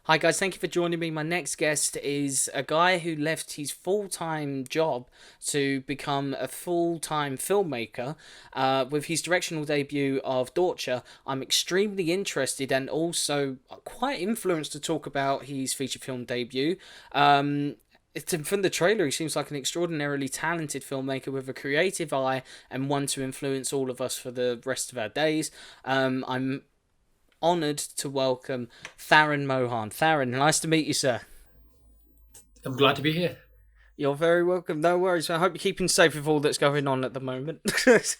Hi guys, thank you for joining me. My next guest is a guy who left his full-time job to become a full-time filmmaker with his directional debut of Dorcha. I'm extremely interested and also quite influenced to talk about his feature film debut. From the trailer, he seems like an extraordinarily talented filmmaker with a creative eye and one to influence all of us for the rest of our days. I'm honoured to welcome Tharun Mohan. Tharun, nice to meet you, sir. I'm glad to be here. You're very welcome. No worries. I hope you're keeping safe with all that's going on at the moment.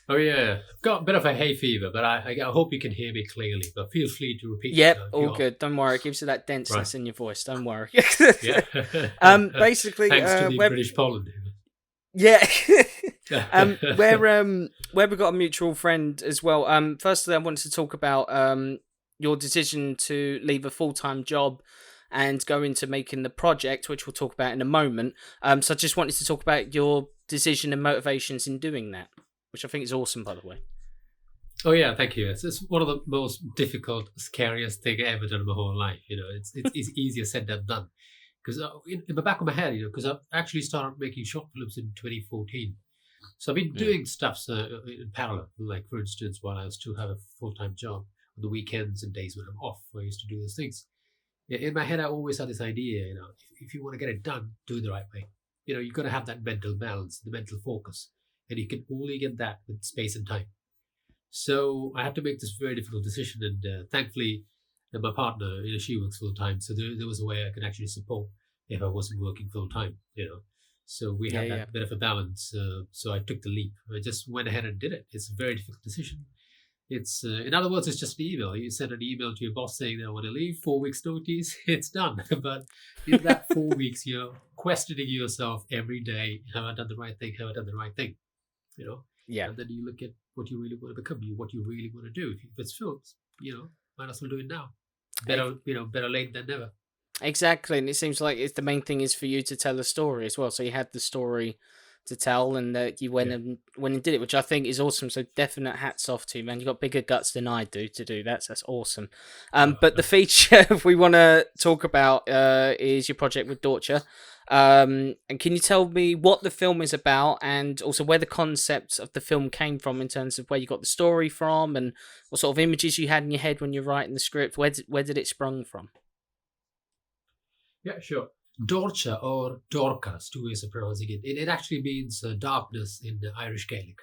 Oh yeah, I've got a bit of a hay fever, but I hope you can hear me clearly. But feel free to repeat Yep, if all you are. good. Don't worry. It gives you that denseness Right. in your voice. Don't worry. Yeah. Basically, Thanks to the British Poland. yeah. Where we got a mutual friend as well. Firstly, I wanted to talk about your decision to leave a full-time job and go into making the project, which we'll talk about in a moment. So I just wanted to talk about your decision and motivations in doing that, which I think is awesome, by the way. Oh yeah, thank you. It's one of the most difficult, scariest thing I ever done in my whole life. It's easier said than done. Because in the back of my head, because I actually started making short films in 2014. So I've been Mm. doing stuff in parallel. Like for instance, while I still have a full-time job, on the weekends and days when I'm off, I used to do those things. In my head, I always had this idea, if you want to get it done, do it the right way. You've got to have that mental balance, the mental focus, and you can only get that with space and time. So I had to make this very difficult decision, and thankfully, my partner, she works full time, so there was a way I could actually support if I wasn't working full time. So we Yeah, had yeah. that bit of a balance. So I took the leap. I just went ahead and did it. It's a very difficult decision. It's in other words, it's just an email. You send an email to your boss saying that I want to leave, 4 weeks notice, it's done. But in that 4 weeks, you're questioning yourself every day: Have I done the right thing? Have I done the right thing? You know, Yeah. and then you look at what you really want to become, what you really want to do. If it's films, might as well do it now. Better late than never. Exactly, and it seems like the main thing is for you to tell a story as well. So you had the story to tell, and you Yeah. went and did it, which I think is awesome. So definite hats off to you, man. You got bigger guts than I do to do that. So that's awesome. But the feature we want to talk about is your project with Dorcha. And can you tell me what the film is about, and also where the concept of the film came from in terms of where you got the story from, and what sort of images you had in your head when you're writing the script? Where did it sprung from? Yeah, sure. Dorcha or Dorcas, two ways of pronouncing it. It actually means darkness in the Irish Gaelic,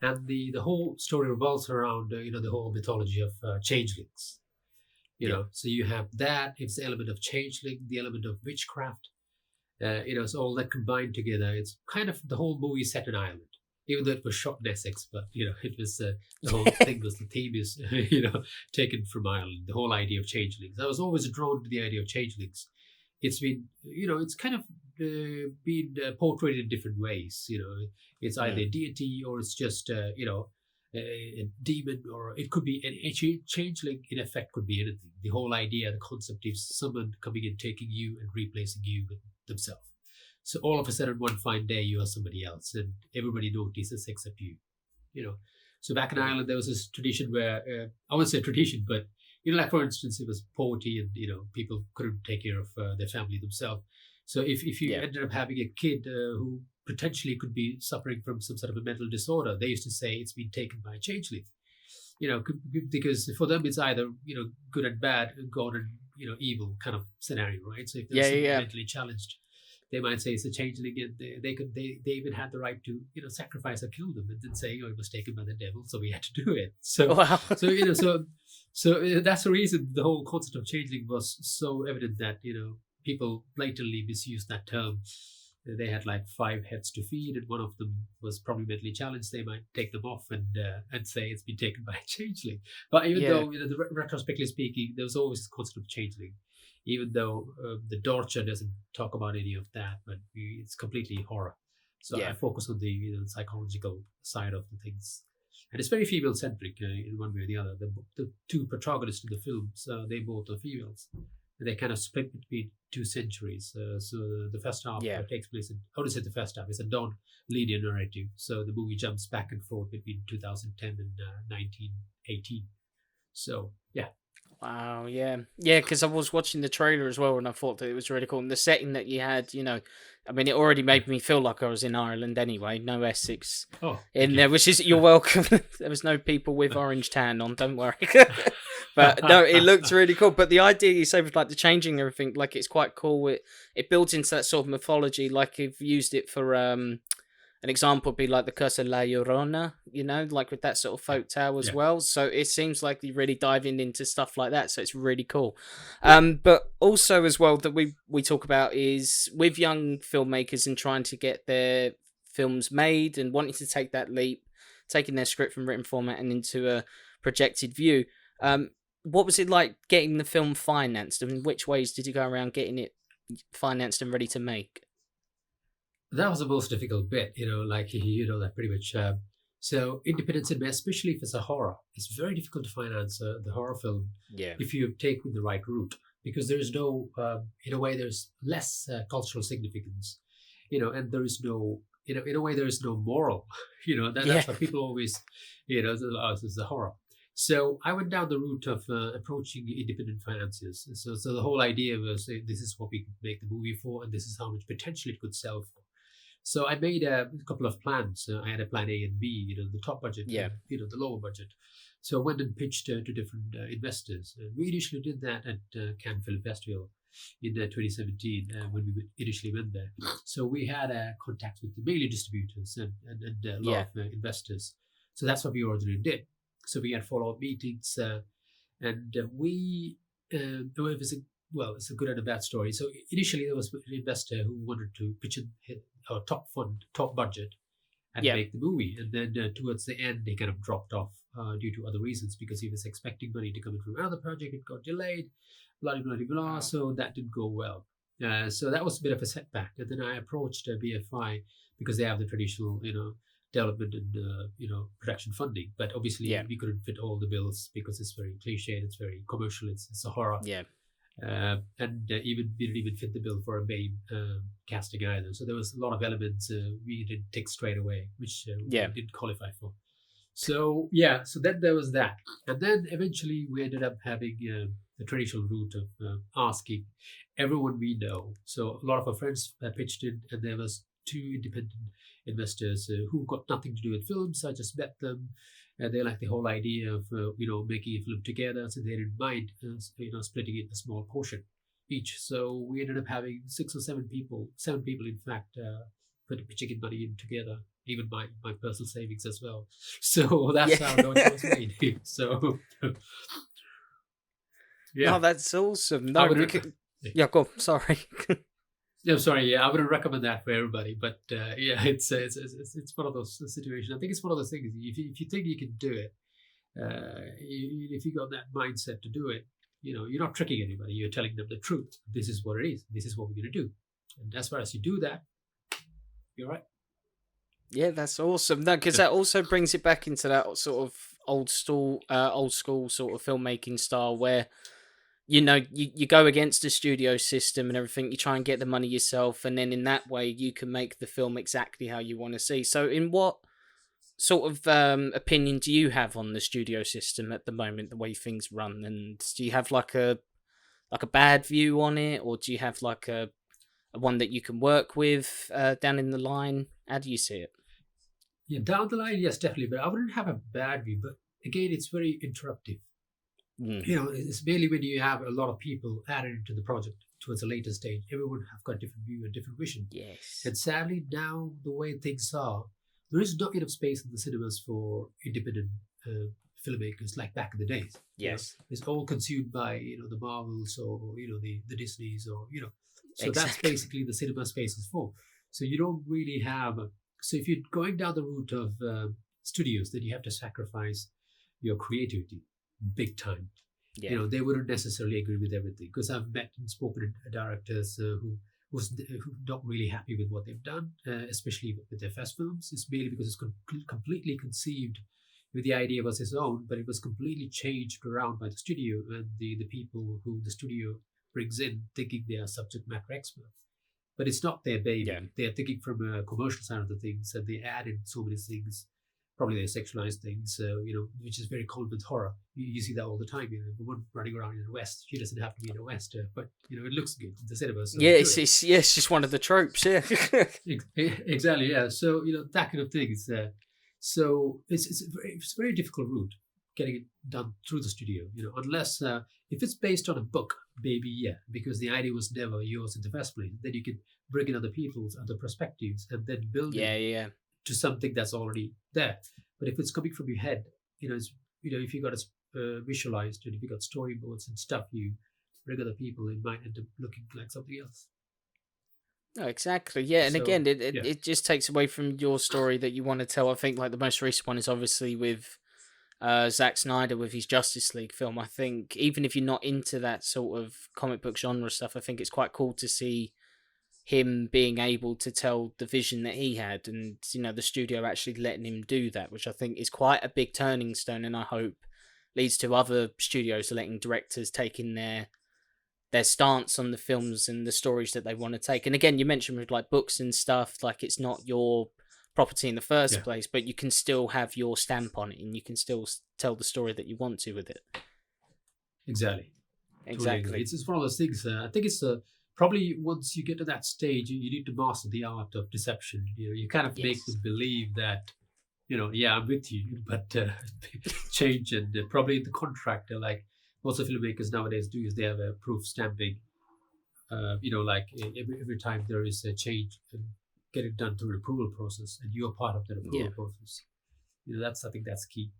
and the whole story revolves around the whole mythology of changelings. Yeah. So you have that. It's the element of changeling, the element of witchcraft. It's all that combined together. It's kind of the whole movie set in Ireland, even though it was shot in Essex. But it was the whole thing was the theme is taken from Ireland. The whole idea of changelings. I was always drawn to the idea of changelings. It's been it's kind of been portrayed in different ways. It's either Mm. a deity or it's just a demon, or it could be a changeling. In effect, could be anything. The whole idea, the concept is someone coming and taking you and replacing you with themselves. So all of a sudden, one fine day, you are somebody else, and everybody notices except you. You know. So back in Yeah. Ireland, there was this tradition where I wouldn't say tradition, but like for instance, it was poverty, and people couldn't take care of their family themselves. So if you Yeah. ended up having a kid who potentially could be suffering from some sort of a mental disorder, they used to say it's been taken by a changeling. Because for them it's either good and bad, God and evil kind of scenario, right? So if Yeah. there's Yeah. somebody Yeah. mentally challenged, they might say it's a changeling, and they even had the right to sacrifice or kill them, and then saying, oh, it was taken by the devil, so we had to do it. So Wow. so that's the reason the whole concept of changeling was so evident that people blatantly misused that term. They had like 5 heads to feed, and one of them was probably mentally challenged. They might take them off and say it's been taken by a changeling. But even Yeah. though, retrospectively speaking, there was always this concept of changeling. Even though the Dorcha doesn't talk about any of that, but it's completely horror. So I Yeah. focus on the psychological side of the things, and it's very female centric in one way or the other. The two protagonists in the films, they both are females. They kind of split between 2 centuries. So the first half Yeah. takes place in, how to say the first half? It's a non-linear narrative. So the movie jumps back and forth between 2010 and 1918. So yeah. Wow, yeah. Yeah, because I was watching the trailer as well and I thought that it was really cool. And the setting that you had, I mean, it already Yeah. made me feel like I was in Ireland anyway. No Essex Oh, thank in you. there, which is, you're welcome. There was no people with orange tan on, don't worry. But no, it looked really cool. But the idea you say with like the changing everything, like it's quite cool. It builds into that sort of mythology. Like you've used it for an example would be like the Curse of La Llorona, like with that sort of Yeah, folk tale as yeah. well. So it seems like you're really diving into stuff like that. So it's really cool. But also as well that we talk about is with young filmmakers and trying to get their films made and wanting to take that leap, taking their script from written format and into a projected view. What was it like getting the film financed? I mean, which ways did you go around getting it financed and ready to make? That was the most difficult bit, like you know that pretty much. So independent cinema, especially if it's a horror, it's very difficult to finance the horror film Yeah. if you take the right route, because there's no, in a way, there's less cultural significance, and there is no, in a way, there is no moral, Yeah. that's what people always, is the horror. So I went down the route of approaching independent financiers. So the whole idea was, this is what we could make the movie for, and this is how much potential it could sell for. So I made a couple of plans. I had a plan A and B, the top budget Yeah. and the lower budget. So I went and pitched to different investors. We initially did that at Cannes Film Festival in 2017 when we initially went there. So we had contacts with the mainly distributors and a lot Yeah. of investors. So that's what we originally did. So we had follow-up meetings, and we it was it's a good and a bad story. So initially there was an investor who wanted to pitch in our top fund, top budget, and Yeah. make the movie. And then towards the end, he kind of dropped off due to other reasons because he was expecting money to come in from another project. It got delayed, blah, blah, blah, blah. Wow. So that didn't go well. So that was a bit of a setback. And then I approached BFI because they have the traditional, development and, production funding. But obviously, Yeah. we couldn't fit all the bills because it's very cliche and it's very commercial. It's a horror. Yeah. And even we didn't even fit the bill for a main casting either. So there was a lot of elements we didn't tick straight away, which Yeah. we didn't qualify for. So yeah, so then there was that, and then eventually we ended up having the traditional route of asking everyone we know. So a lot of our friends pitched in, and there was two independent investors who got nothing to do with films. I just met them. They like the whole idea of making a film together, so they didn't mind splitting it a small portion each. So we ended up having 7 people in fact, pitching in money in together, even my personal savings as well. So that's Yeah. how Dorcha was made. So No, yeah, that's awesome. I No, would. yeah, go on. Sorry. I'm sorry. Yeah, I wouldn't recommend that for everybody, but yeah, it's one of those situations. I think it's one of those things. If you think you can do it, if you got that mindset to do it, you're not tricking anybody. You're telling them the truth. This is what it is. This is what we're going to do. And as far as you do that, you're right. Yeah, that's awesome. No, because that also brings it back into that sort of old school sort of filmmaking style where you go against the studio system and everything. You try and get the money yourself, and then in that way you can make the film exactly how you want to see. So, in what sort of opinion do you have on the studio system at the moment, the way things run, and do you have like a bad view on it, or do you have like a one that you can work with down in the line? How do you see it? Yeah, down the line, yes, definitely. But I wouldn't have a bad view. But again, it's very interruptive. Mm. It's mainly when you have a lot of people added into the project towards a later stage. Everyone have got different view and different vision. Yes. And sadly, now the way things are, there is not enough space in the cinemas for independent filmmakers like back in the days. Yes. It's all consumed by the Marvels or the Disneys or So that's Exactly. basically the cinema space is for. So you don't really have. So if you're going down the route of studios, then you have to sacrifice your creativity big time. Yeah. They wouldn't necessarily agree with everything because I've met and spoken to directors who not really happy with what they've done, especially with their first films. It's mainly because it's completely conceived with the idea was his own, but it was completely changed around by the studio and the people who the studio brings in, thinking they are subject matter experts. But it's not their baby. Yeah. They're thinking from a commercial side of the things, and they add in so many things Probably they sexualize things, which is very common with horror. You see that all the time. The woman running around in the West, she doesn't have to be in the West, but it looks good in the cinema, so Yeah, we do it. it's just one of the tropes. Yeah. Exactly, yeah. So that kind of things. So it's a very difficult route getting it done through the studio. Unless if it's based on a book, maybe yeah, because the idea was never yours in the first place. Then you can bring in other people's other perspectives and then build it Yeah. to something that's already there. But if it's coming from your head, if you got it visualized and if you got storyboards and stuff, you bring other people, it might end up looking like something else. No, exactly. Yeah, and So again, it yeah, it just takes away from your story that you want to tell. I think like the most recent one is obviously with Zack Snyder with his Justice League film. I think even if you're not into that sort of comic book genre stuff, I think it's quite cool to see him being able to tell the vision that he had, and the studio actually letting him do that, which I think is quite a big turning stone, and I hope leads to other studios letting directors taking their stance on the films and the stories that they want to take. And again, you mentioned with like books and stuff, like it's not your property in the first yeah, place, but you can still have your stamp on it, and you can still tell the story that you want to with it. exactly. Totally agree. Exactly. It's one of those things. I think it's probably once you get to that stage, you need to master the art of deception. You kind of make Yes. them believe that, yeah, I'm with you, but change and probably the contract. Like most of filmmakers nowadays do is they have a proof stamping. Like every time there is a change, get it done through the approval process, and you're part of that Yeah. approval process. I think that's key.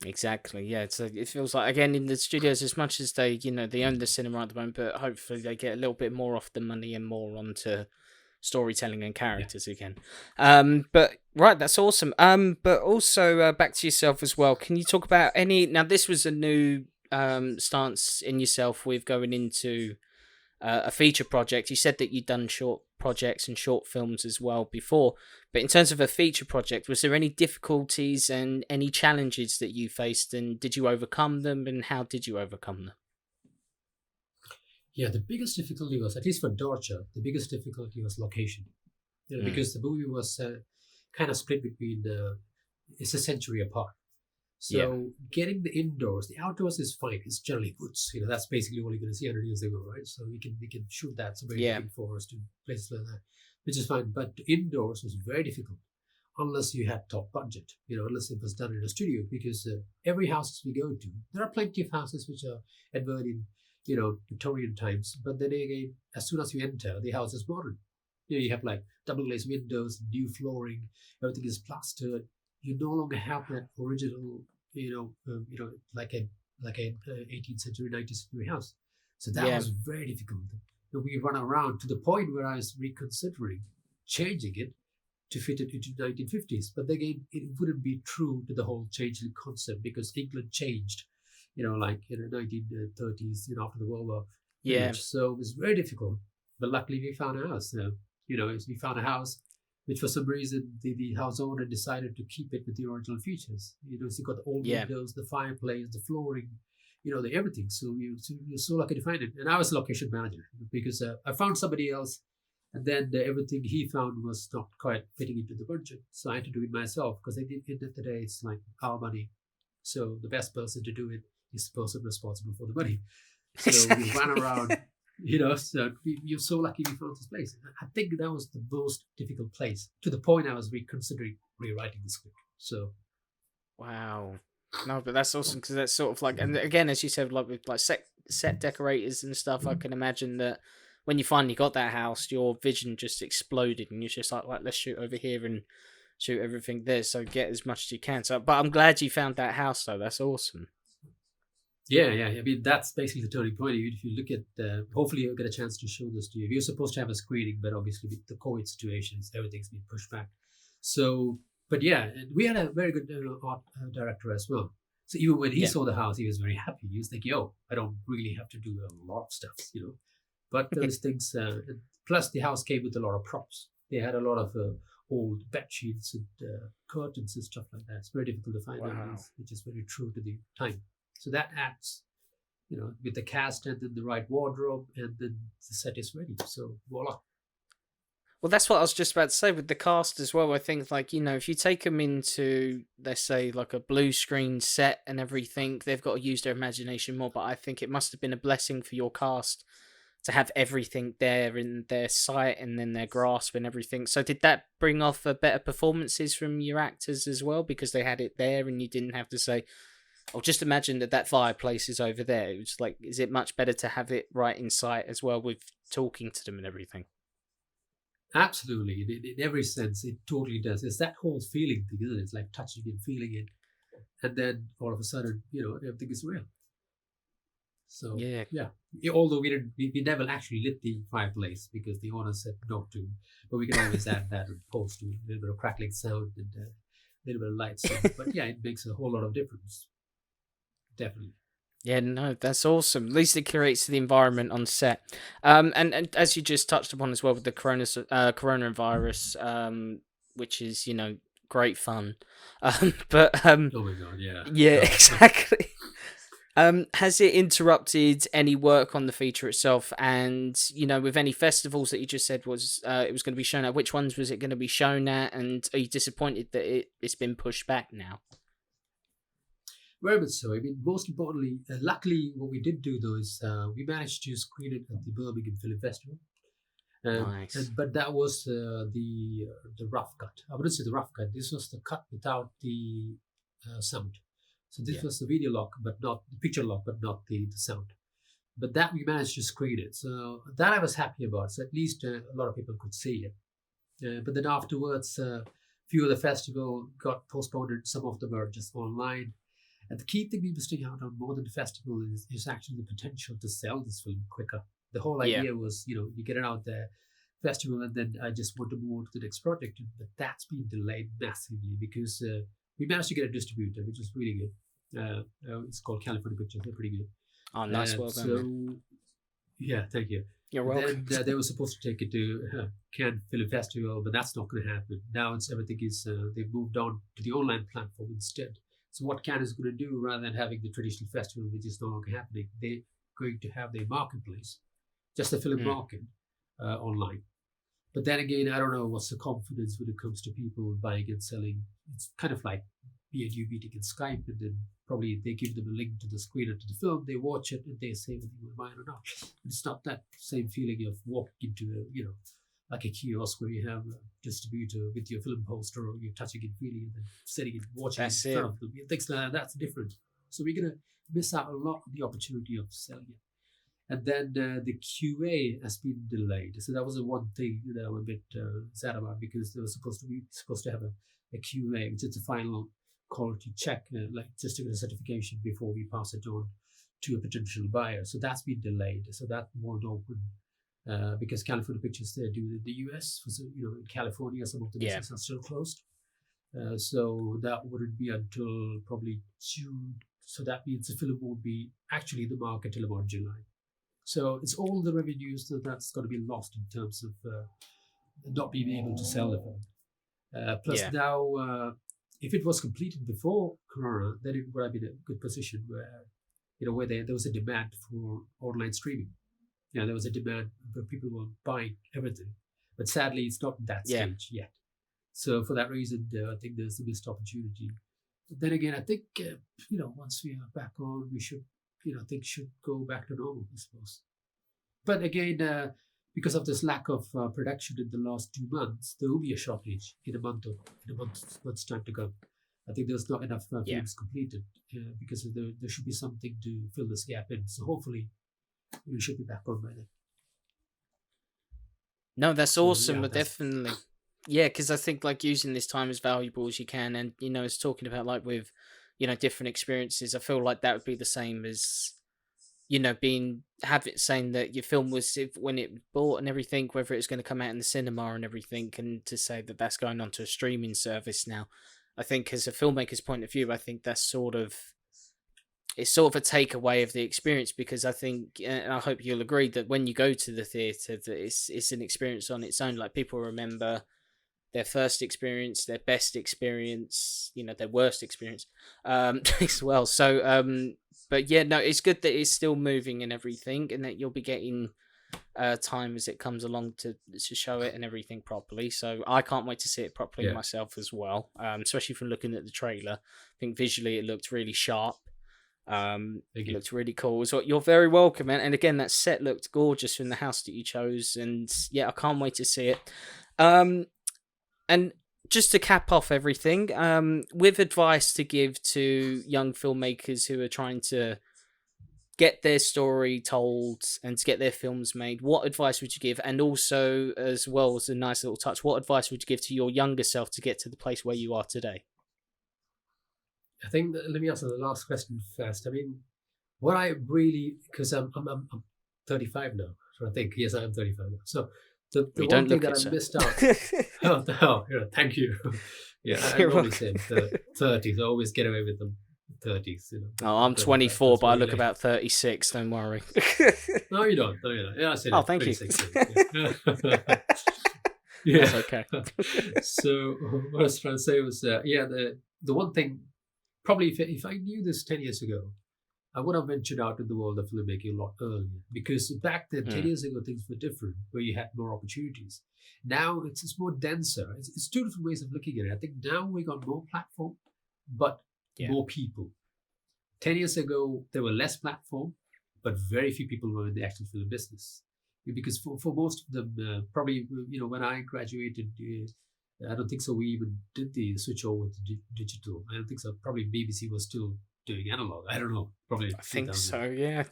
Exactly. Yeah. So it feels like again in the studios, as much as they own the cinema at the moment, but hopefully they get a little bit more off the money and more onto storytelling and Yeah. characters again. But right, that's awesome. But also back to yourself as well. Can you talk about any? Now, this was a new stance in yourself with going into a feature project. You said that you'd done short projects and short films as well before, but in terms of a feature project, was there any difficulties and any challenges that you faced, and did you overcome them, and how did you overcome them? Yeah, the biggest difficulty was, at least for Dorcha, the biggest difficulty was location. Mm. Because the movie was kind of split between it's a century apart. Yeah, So getting the indoors, the outdoors is fine. It's generally woods. That's basically what you're going to see 100 years ago, right? So we can shoot that somewhere in the yeah, big forest and places like that, which is fine. But indoors was very difficult unless you had top budget. Unless it was done in a studio, because every houses we go to, there are plenty of houses which are adverted in Victorian times. But then again, as soon as you enter, the house is modern. You have like double glazed windows, new flooring, everything is plastered. You no longer have that original, like a 18th century, 19th century house. So that yeah, was very difficult. We run around to the point where I was reconsidering changing it to fit it into 1950s. But again, it wouldn't be true to the whole changeling concept, because England changed, like in the 1930s, after the World War yeah, finish. So it was very difficult. But luckily, we found a house. We found a house which, for some reason, the house owner decided to keep it with the original features. So you got the old yeah. windows, the fireplace, the flooring, the everything. So you're so lucky to find it. And I was a location manager, because I found somebody else, and then everything he found was not quite fitting into the budget. So I had to do it myself, because at the end of the day, it's like our money. So the best person to do it is the person responsible for the money. So we ran around, so you're so lucky we found this place. I think that was the most difficult place, to the point I was reconsidering rewriting the script. So, Wow. No, but that's awesome because that's sort of like, and again, as you said, like with like set decorators and stuff, I can imagine that when you finally got that house, your vision just exploded, and you're just like, right, let's shoot over here and shoot everything there, so get as much as you can. So, but I'm glad you found that house, though. That's awesome. yeah. I mean, that's basically the turning point. If you look at, hopefully you'll get a chance to show this to you. We were supposed to have a screening, but obviously with the COVID situations, everything's been pushed back. So, but yeah, and we had a very good art director as well. So even when he Yeah. saw the house, he was very happy. He was like, "Yo, I don't really have to do a lot of stuff. But those things. Plus, the house came with a lot of props. They had a lot of old bed sheets and curtains and stuff like that. It's very difficult to find Wow. nowadays, which is very true to the time. So that adds, with the cast and then the right wardrobe, and then the set is ready. So voila. Well, that's what I was just about to say with the cast as well. I think, like, if you take them into, let's say, like a blue screen set and everything, they've got to use their imagination more. But I think it must have been a blessing for your cast to have everything there in their sight and then their grasp and everything. So, did that bring off better performances from your actors as well because they had it there and you didn't have to say, "Oh, just imagine that fireplace is over there." It was like, is it much better to have it right in sight as well with talking to them and everything? Absolutely, in every sense, it totally does. It's that whole feeling thing, isn't it? It's like touching and feeling it, and then all of a sudden, everything is real. So Yeah. yeah, although we never actually lit the fireplace because the owner said not to, but we can always add that and post to a little bit of crackling sound and a little bit of light. So, but yeah, it makes a whole lot of difference. Definitely. Yeah, no, that's awesome. At least it creates the environment on set. And as you just touched upon as well with the coronavirus, which is great fun. But Oh my god, yeah. yeah, No. exactly. Has it interrupted any work on the feature itself? And with any festivals that you just said was it was going to be shown at, which ones was it going to be shown at? And are you disappointed that it's been pushed back now? Very much so. I mean, most importantly, luckily, what we did do though is we managed to screen it at the Birmingham Film Festival. Nice. But that was the rough cut. I wouldn't say the rough cut. This was the cut without the sound. So this Yeah. was the video lock, but not the picture lock, but not the sound. But that we managed to screen it. So that I was happy about. So at least a lot of people could see it. But then afterwards, few of the festival got postponed. Some of them are just online. And the key thing we missing out on more than the festival is actually the potential to sell this film quicker. The whole Yeah. idea was, you get it out there, festival, and then I just want to move on to the next project. But that's been delayed massively because we managed to get a distributor, which is really good. It's called California Pictures. They're pretty good. Oh, nice. Well done. Man. Yeah, thank you. You're welcome. Then they were supposed to take it to Cannes Film Festival, but that's not going to happen. Now everything is they've moved on to the online platform instead. So what Cannes is going to do, rather than having the traditional festival, which is no longer happening, they're going to have their marketplace, just a film market online. But then again, I don't know what's the confidence when it comes to people buying and selling. It's kind of like me and you meeting in Skype, and then probably they give them a link to the screen or to the film, they watch it, and they say whether you want to buy it or not. It's not that same feeling of walking into like a kiosk where you have a distributor with your film poster or you're touching and feeling and then sitting and watching in front of them. Things like that, that's different. So we're going to miss out a lot on the opportunity of selling it. And then the QA has been delayed. So that was the one thing that I'm a bit sad about because they were supposed to have a QA, which is a final quality check, like just to get a certification before we pass it on to a potential buyer. So that's been delayed. So that won't open because California Pictures they do in the US. So in California, some of the businesses are still closed. So that wouldn't be until probably June. So that means the film won't be actually in the market till about July. So it's all the revenues that's going to be lost in terms of not being able to sell the film. Plus now, if it was completed before Corona, then it would have been a good position where there was a demand for online streaming. There was a demand where people were buying everything. But sadly, it's not in that stage yet. So for that reason, I think there's a missed opportunity. But then again, I think, once we are back on, we should, things should go back to normal, I suppose. But again, because of this lack of production in the last 2 months, there will be a shortage in a month's time to come. I think there's not enough films completed because there should be something to fill this gap in. So hopefully, we should be back on by then. No, that's awesome, but definitely. Yeah, because I think like using this time as valuable as you can, and it's talking about like with different experiences. I feel like that would be the same as saying that your film was when it bought and everything, whether it's going to come out in the cinema and everything, and to say that that's going on to a streaming service now. I think as a filmmaker's point of view, I think that's sort of a takeaway of the experience because I think, and I hope you'll agree that when you go to the theatre, that it's an experience on its own. Like people remember their first experience, their best experience, their worst experience, as well. So, but yeah, no, it's good that it's still moving and everything, and that you'll be getting time as it comes along to show it and everything properly. So I can't wait to see it properly Yeah. myself as well. Especially from looking at the trailer, I think visually it looked really sharp. It looked really cool. So you're very welcome, and again, that set looked gorgeous in the house that you chose, and yeah, I can't wait to see it. And just to cap off everything, with advice to give to young filmmakers who are trying to get their story told and to get their films made, what advice would you give? And also, as well as a nice little touch, what advice would you give to your younger self to get to the place where you are today? I think let me answer the last question first. I mean, what I really, because I'm 35 now, so I think yes, I am 35 now. So the You one don't thing look that it, I sir. missed out. Oh, yeah, thank you. Yeah, I You're normally welcome. say 30s. I always get away with them 30s. Oh, I'm 35, 24, that's but I very look late. about 36. Don't worry. No, you don't. No, you don't. Yeah, I said Oh, it. thank you. 26. Yeah. Yeah. That's okay. So what I was trying to say was, the one thing, probably if I knew this 10 years ago, I would have ventured out in the world of filmmaking a lot earlier, because back then, 10 years ago, things were different, where you had more opportunities. Now it's more denser. It's two different ways of looking at it. I think now we got more platform, but Yeah. more people. 10 years ago, there were less platform, but very few people were in the actual film business. Because for most of them, probably, when I graduated, I don't think so we even did the switch over to digital. I don't think so. Probably BBC was still doing analog. I don't know. Probably I think 2000, so, yeah.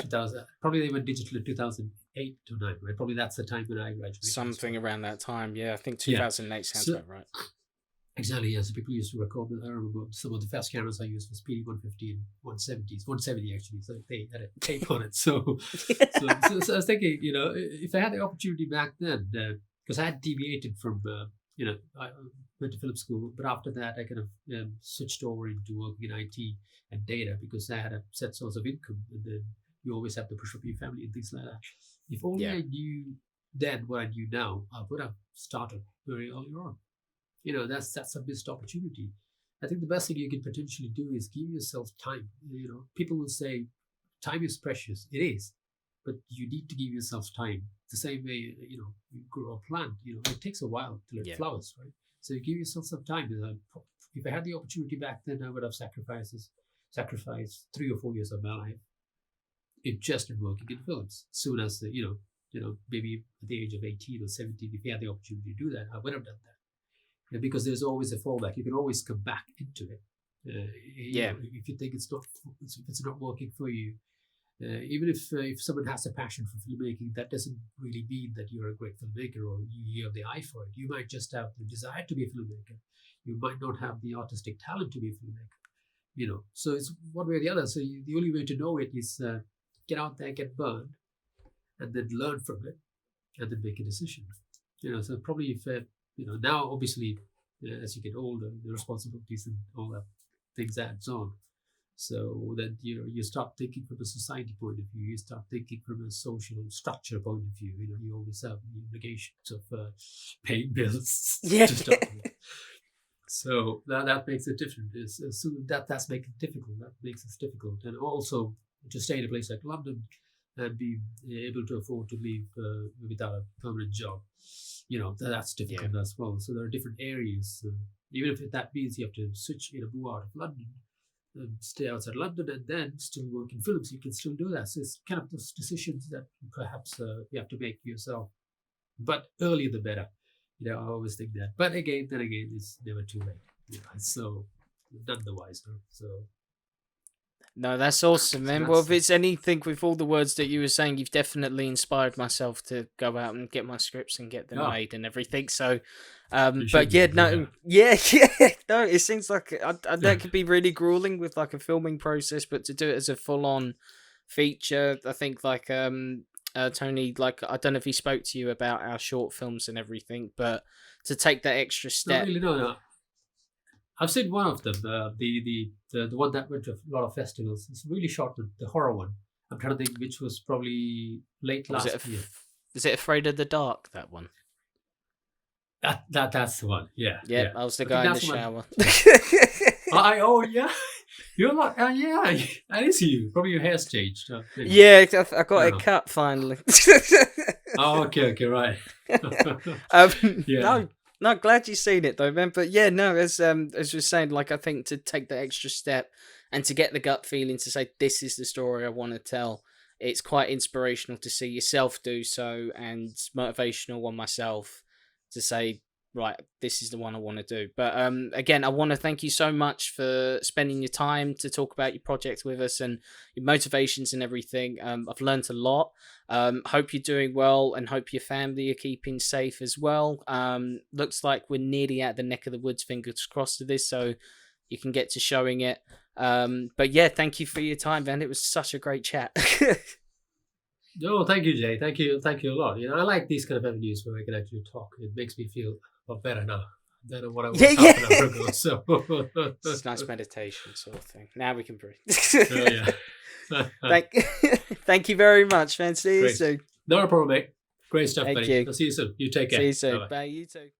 2000. Probably they went digital in 2008 to 9, right? Probably that's the time when I graduated. Something around that time, yeah. I think Yeah. 2008 sounds about right. Exactly, yes. People used to record. I remember some of the first cameras I used was PD 150 and 170s, 170 actually. So they had a tape on it. So I was thinking, if I had the opportunity back then, because I had deviated from, I went to film school, but after that I kind of switched over into working in IT and data, because I had a set source of income, and then you always have to push up your family and things like that. If only I knew then what I knew now, I would have started very early on. That's a missed opportunity. I think the best thing you can potentially do is give yourself time. People will say time is precious. It is, but you need to give yourself time. The same way, you grow a plant. It takes a while till it flowers, right? So you give yourself some time. If I had the opportunity back then, I would have sacrificed 3 or 4 years of my life in just in working in films. Soon as maybe at the age of 18 or 17, if you had the opportunity to do that, I would have done that. Because there's always a fallback. You can always come back into it. If you think if it's not working for you, even if someone has a passion for filmmaking, that doesn't really mean that you're a great filmmaker or you have the eye for it. You might just have the desire to be a filmmaker. You might not have the artistic talent to be a filmmaker. So it's one way or the other. So the only way to know it is get out there, get burned, and then learn from it, and then make a decision. So probably if now, obviously, as you get older, the responsibilities and all that things adds on. So then you start thinking from a society point of view. You start thinking from a social structure point of view. You always have the obligations of paying bills. Yeah. So that makes it different. So that's making it difficult. That makes it difficult, and also to stay in a place like London and be able to afford to live without a permanent job. That's difficult as well. So there are different areas. Even if that means you have to switch, move out of London, and stay outside London, and then still work in films, you can still do that. So it's kind of those decisions that perhaps you have to make yourself. But earlier the better. I always think that. But again, it's never too late. So none the wiser. So. No, that's awesome, man. Well, if it's anything with all the words that you were saying, you've definitely inspired myself to go out and get my scripts and get them made and everything. So, but yeah, no, yeah, no, it seems like that could be really grueling with like a filming process, but to do it as a full-on feature, I think like Tony, like I don't know if he spoke to you about our short films and everything, but to take that extra step. Not really, no. I've seen one of them, the one that went to a lot of festivals. It's really short, the horror one. I'm trying to think which was probably late last year. Is it Afraid of the Dark, that one? That's the one, yeah. I was the guy in the shower. Yeah. You're like, yeah, that is you. Probably your hair's changed. Maybe. Yeah, I I got don't it know. cut finally. Oh, okay, right. Yeah. No, no, glad you've seen it though, man. But yeah, no, as you're saying, like I think to take the extra step and to get the gut feeling to say this is the story I want to tell, it's quite inspirational to see yourself do so, and motivational on myself to say, right, this is the one I want to do. But again, I want to thank you so much for spending your time to talk about your project with us and your motivations and everything. I've learned a lot. Hope you're doing well, and hope your family are keeping safe as well. Looks like we're nearly at the neck of the woods, fingers crossed to this, so you can get to showing it. But yeah, thank you for your time, man. It was such a great chat. No, thank you, Jay. Thank you a lot. I like these kind of avenues where I can actually talk. It makes me feel a lot better now than what I was Yeah, half an yeah. hour ago. So, It's a nice meditation sort of thing. Now we can breathe. oh, yeah. thank, thank you very much, man. See you Great. soon. No problem, mate. Great stuff, Thank buddy. you. I'll see you soon. You take care. See you soon. Bye-bye. Bye. You too.